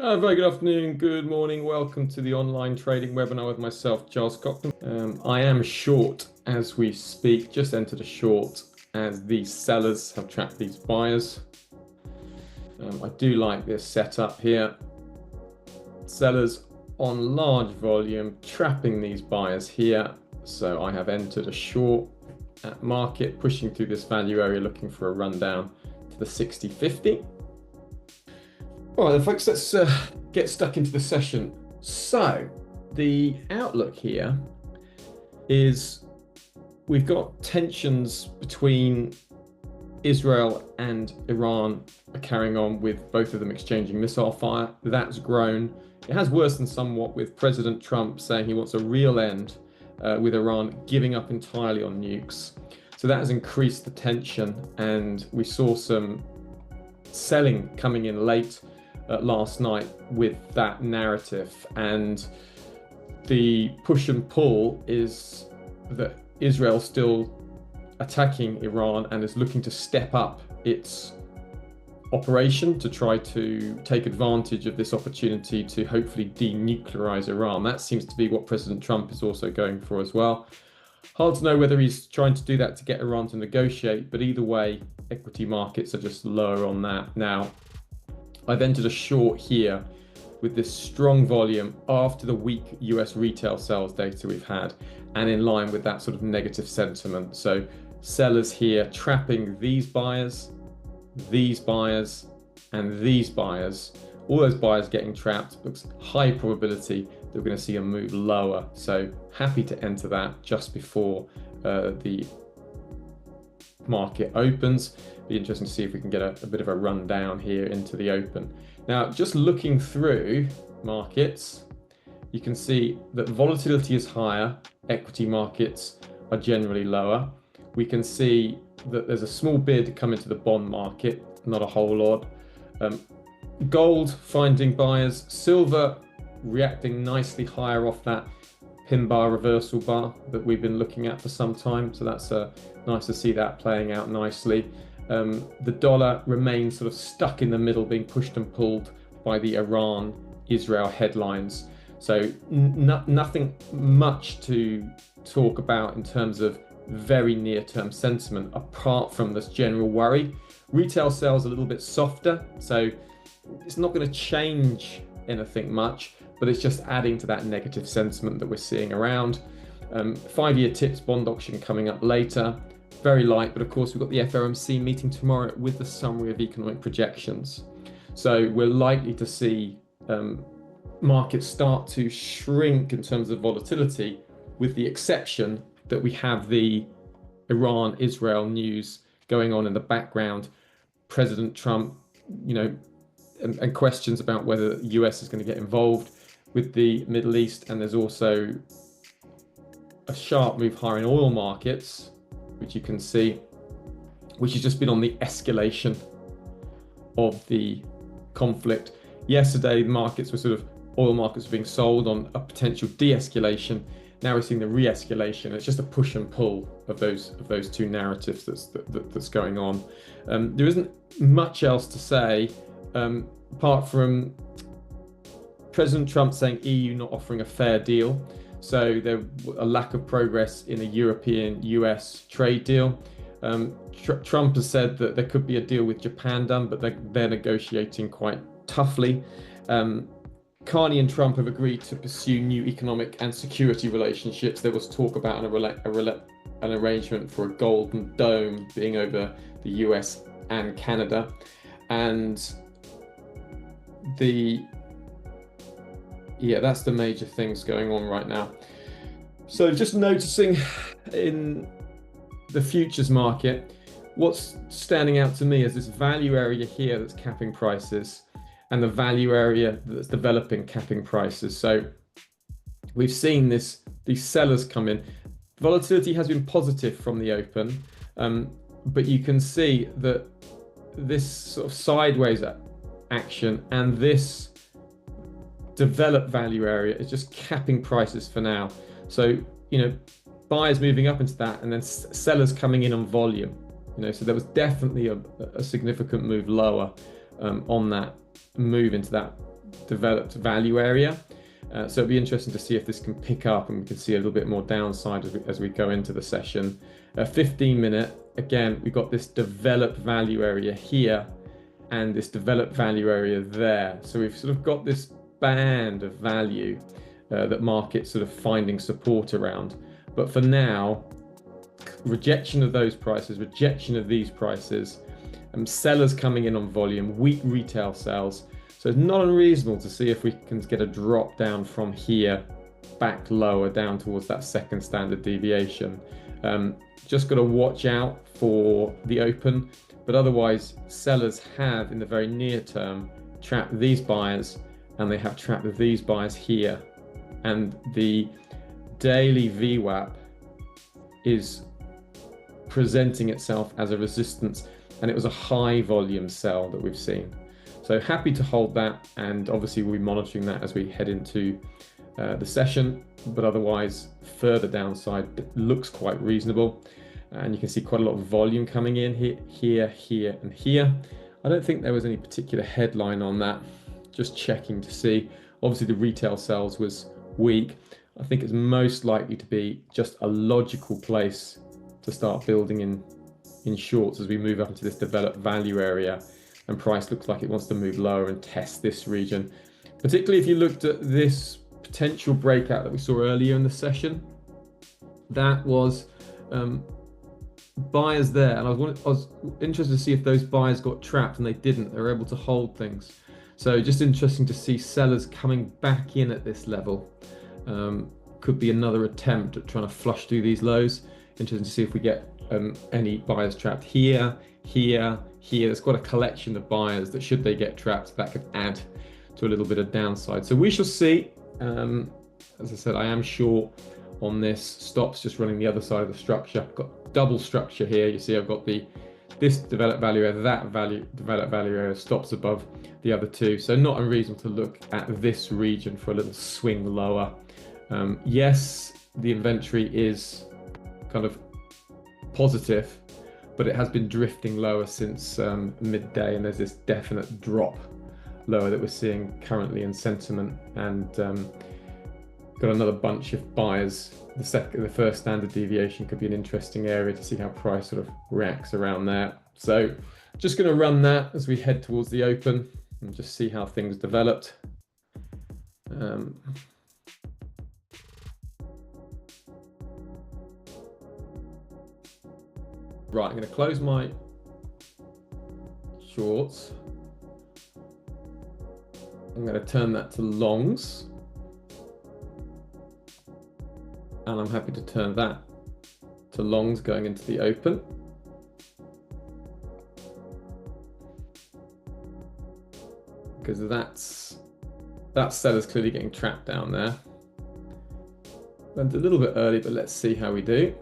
Very good afternoon, good morning. Welcome to the online trading webinar with myself, Giles Cochran. I am short as we speak, just entered a short as these sellers have trapped these buyers. I do like this setup here. Sellers on large volume trapping these buyers here. So I have entered a short at market, pushing through this value area, looking for a rundown to the 60.50. All right, then, folks, let's get stuck into the session. So the outlook here is we've got tensions between Israel and Iran are carrying on, with both of them exchanging missile fire. That's grown. It has worsened somewhat with President Trump saying he wants a real end with Iran giving up entirely on nukes. So that has increased the tension, and we saw some selling coming in late last night with that narrative. And the push and pull is that Israel's still attacking Iran and is looking to step up its operation to try to take advantage of this opportunity to hopefully denuclearize Iran. That seems to be what President Trump is also going for as well. Hard to know whether he's trying to do that to get Iran to negotiate, but either way, equity markets are just lower on that. Now, I've entered a short here with this strong volume after the weak US retail sales data we've had, and in line with that sort of negative sentiment. So sellers here trapping these buyers, and these buyers. All those buyers getting trapped. Looks high probability that we're going to see a move lower. So happy to enter that just before the market opens. Be interesting to see if we can get a bit of a rundown here into the open. Now, just looking through markets, you can see that volatility is higher, equity markets are generally lower. We can see that there's a small bid come into the bond market, not a whole lot. Gold finding buyers, silver reacting nicely higher off that pin bar reversal bar that we've been looking at for some time. So that's nice to see that playing out nicely. The dollar remains sort of stuck in the middle, being pushed and pulled by the Iran-Israel headlines. So nothing much to talk about in terms of very near-term sentiment, apart from this general worry. Retail sales a little bit softer, so it's not going to change anything much, but it's just adding to that negative sentiment that we're seeing around. 5-year TIPS bond auction coming up later. Very light, but of course we've got the FOMC meeting tomorrow with the summary of economic projections. So we're likely to see markets start to shrink in terms of volatility, with the exception that we have the Iran-Israel news going on in the background. President Trump, and questions about whether the US is going to get involved with the Middle East. And there's also a sharp move higher in oil markets, which you can see, which has just been on the escalation of the conflict. Yesterday, oil markets were being sold on a potential de-escalation. Now we're seeing the re-escalation. It's just a push and pull of those two narratives that's going on. There isn't much else to say apart from President Trump saying EU not offering a fair deal. So there a lack of progress in a European-US trade deal. Trump has said that there could be a deal with Japan done, but they're negotiating quite toughly. Carney and Trump have agreed to pursue new economic and security relationships. There was talk about an arrangement for a golden dome being over the US and Canada. And that's the major things going on right now. So just noticing in the futures market, what's standing out to me is this value area here that's capping prices, and the value area that's developing capping prices. So we've seen these sellers come in. Volatility has been positive from the open, but you can see that this sort of sideways action and this developed value area is just capping prices for now. So, buyers moving up into that, and then sellers coming in on volume. So there was definitely a significant move lower on that move into that developed value area. So it'll be interesting to see if this can pick up and we can see a little bit more downside as we go into the session. 15-minute, again, we've got this developed value area here and this developed value area there. So we've sort of got this band of value that market's sort of finding support around. But for now, rejection of those prices, rejection of these prices, sellers coming in on volume, weak retail sales. So it's not unreasonable to see if we can get a drop down from here back lower down towards that second standard deviation. Just got to watch out for the open, but otherwise sellers have in the very near term trapped these buyers and they have trapped these buyers here, and the daily VWAP is presenting itself as a resistance, and it was a high volume sell that we've seen. So happy to hold that, and obviously we'll be monitoring that as we head into the session, but otherwise further downside looks quite reasonable, and you can see quite a lot of volume coming in here, and here. I don't think there was any particular headline on that, just checking to see. Obviously the retail sales was weak. I think it's most likely to be just a logical place to start building in shorts as we move up into this developed value area, and price looks like it wants to move lower and test this region. Particularly if you looked at this potential breakout that we saw earlier in the session, that was buyers there, and I was interested to see if those buyers got trapped, and they didn't. They were able to hold things. So just interesting to see sellers coming back in at this level. Could be another attempt at trying to flush through these lows. Interesting to see if we get any buyers trapped here. There's quite a collection of buyers that, should they get trapped, that could add to a little bit of downside. So we shall see. As I said, I am short on this. Stops just running the other side of the structure. I've got double structure here. You see I've got this developed value area, developed value area, stops above the other two. So not unreasonable to look at this region for a little swing lower. Yes, the inventory is kind of positive, but it has been drifting lower since midday, and there's this definite drop lower that we're seeing currently in sentiment, and got another bunch of buyers. The first standard deviation could be an interesting area to see how price sort of reacts around there. So just going to run that as we head towards the open and just see how things developed. Right, I'm going to close my shorts. I'm going to turn that to longs. And I'm happy to turn that to longs going into the open. Because that seller's clearly getting trapped down there. Went a little bit early, but let's see how we do.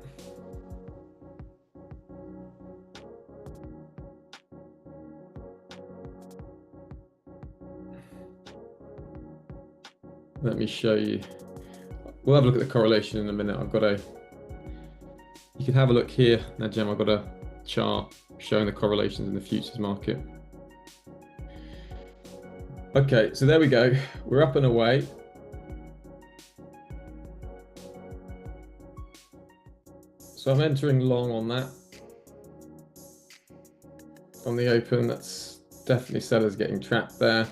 Let me show you. We'll have a look at the correlation in a minute. You can have a look here. Now, Jem, I've got a chart showing the correlations in the futures market. Okay, so there we go. We're up and away. So I'm entering long on that. On the open, that's definitely sellers getting trapped there.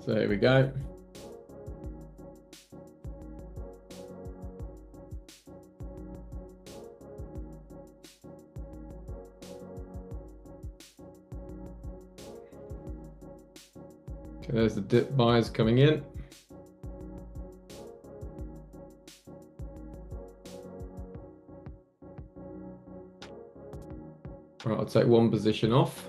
So here we go. Okay, there's the dip buyers coming in. Right, I'll take one position off.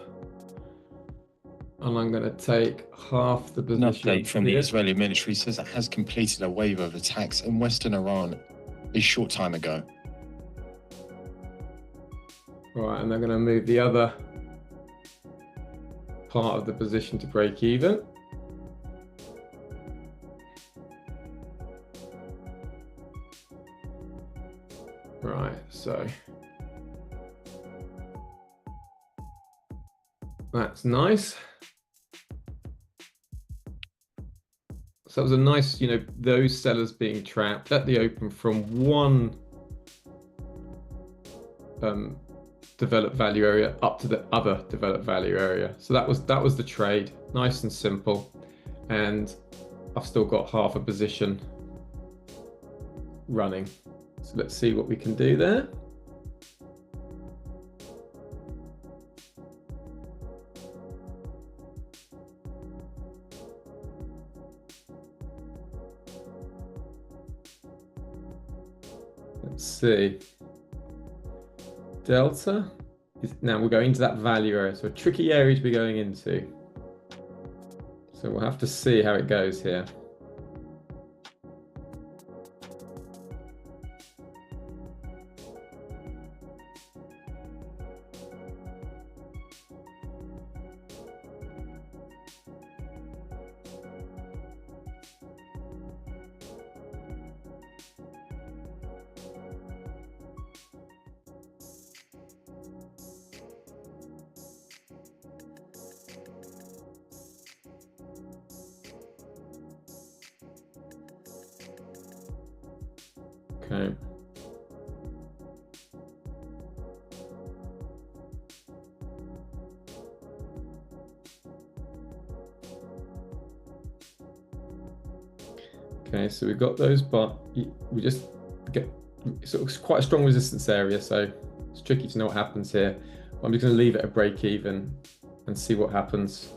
And I'm going to take half the position. An update from the Israeli military says it has completed a wave of attacks in western Iran a short time ago. Right, and they're going to move the other part of the position to break even. Right, so that's nice. So it was a nice, those sellers being trapped at the open from one developed value area up to the other developed value area. So that was the trade, nice and simple. And I've still got half a position running. So let's see what we can do there. Let's see. Delta is now we're going into that value area, so a tricky area to be going into. So we'll have to see how it goes here. Okay. Okay, so we've got those, but we just get sort of quite a strong resistance area, so it's tricky to know what happens here. I'm just going to leave it at break even and see what happens.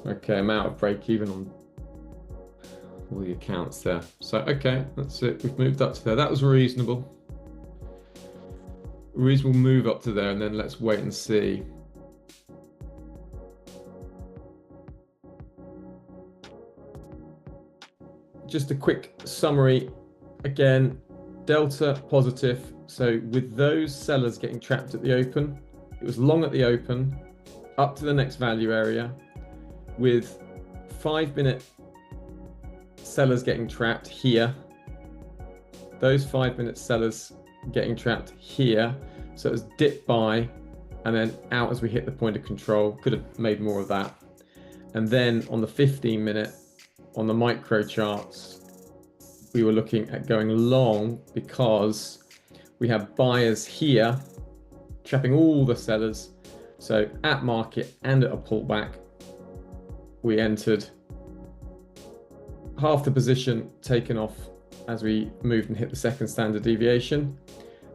Okay, I'm out of break even on all the accounts there. So, okay, that's it. We've moved up to there. That was reasonable. Reasonable move up to there, and then let's wait and see. Just a quick summary. Again, delta positive. So with those sellers getting trapped at the open, it was long at the open, up to the next value area, with 5-minute sellers getting trapped here, those 5-minute sellers getting trapped here. So it was dip buy and then out as we hit the point of control. Could have made more of that. And then on the 15-minute, on the micro charts, we were looking at going long because we have buyers here trapping all the sellers. So at market and at a pullback, we entered half the position taken off as we moved and hit the second standard deviation.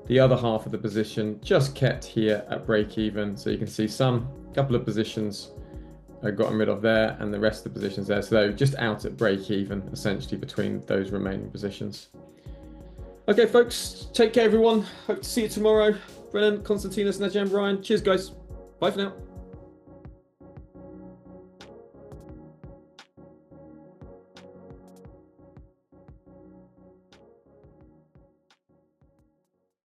The other half of the position just kept here at break even. So you can see couple of positions gotten rid of there and the rest of the positions there. So just out at break even essentially between those remaining positions. Okay, folks, take care everyone. Hope to see you tomorrow. Brennan, Konstantinos, Najem, Brian. Cheers guys. Bye for now.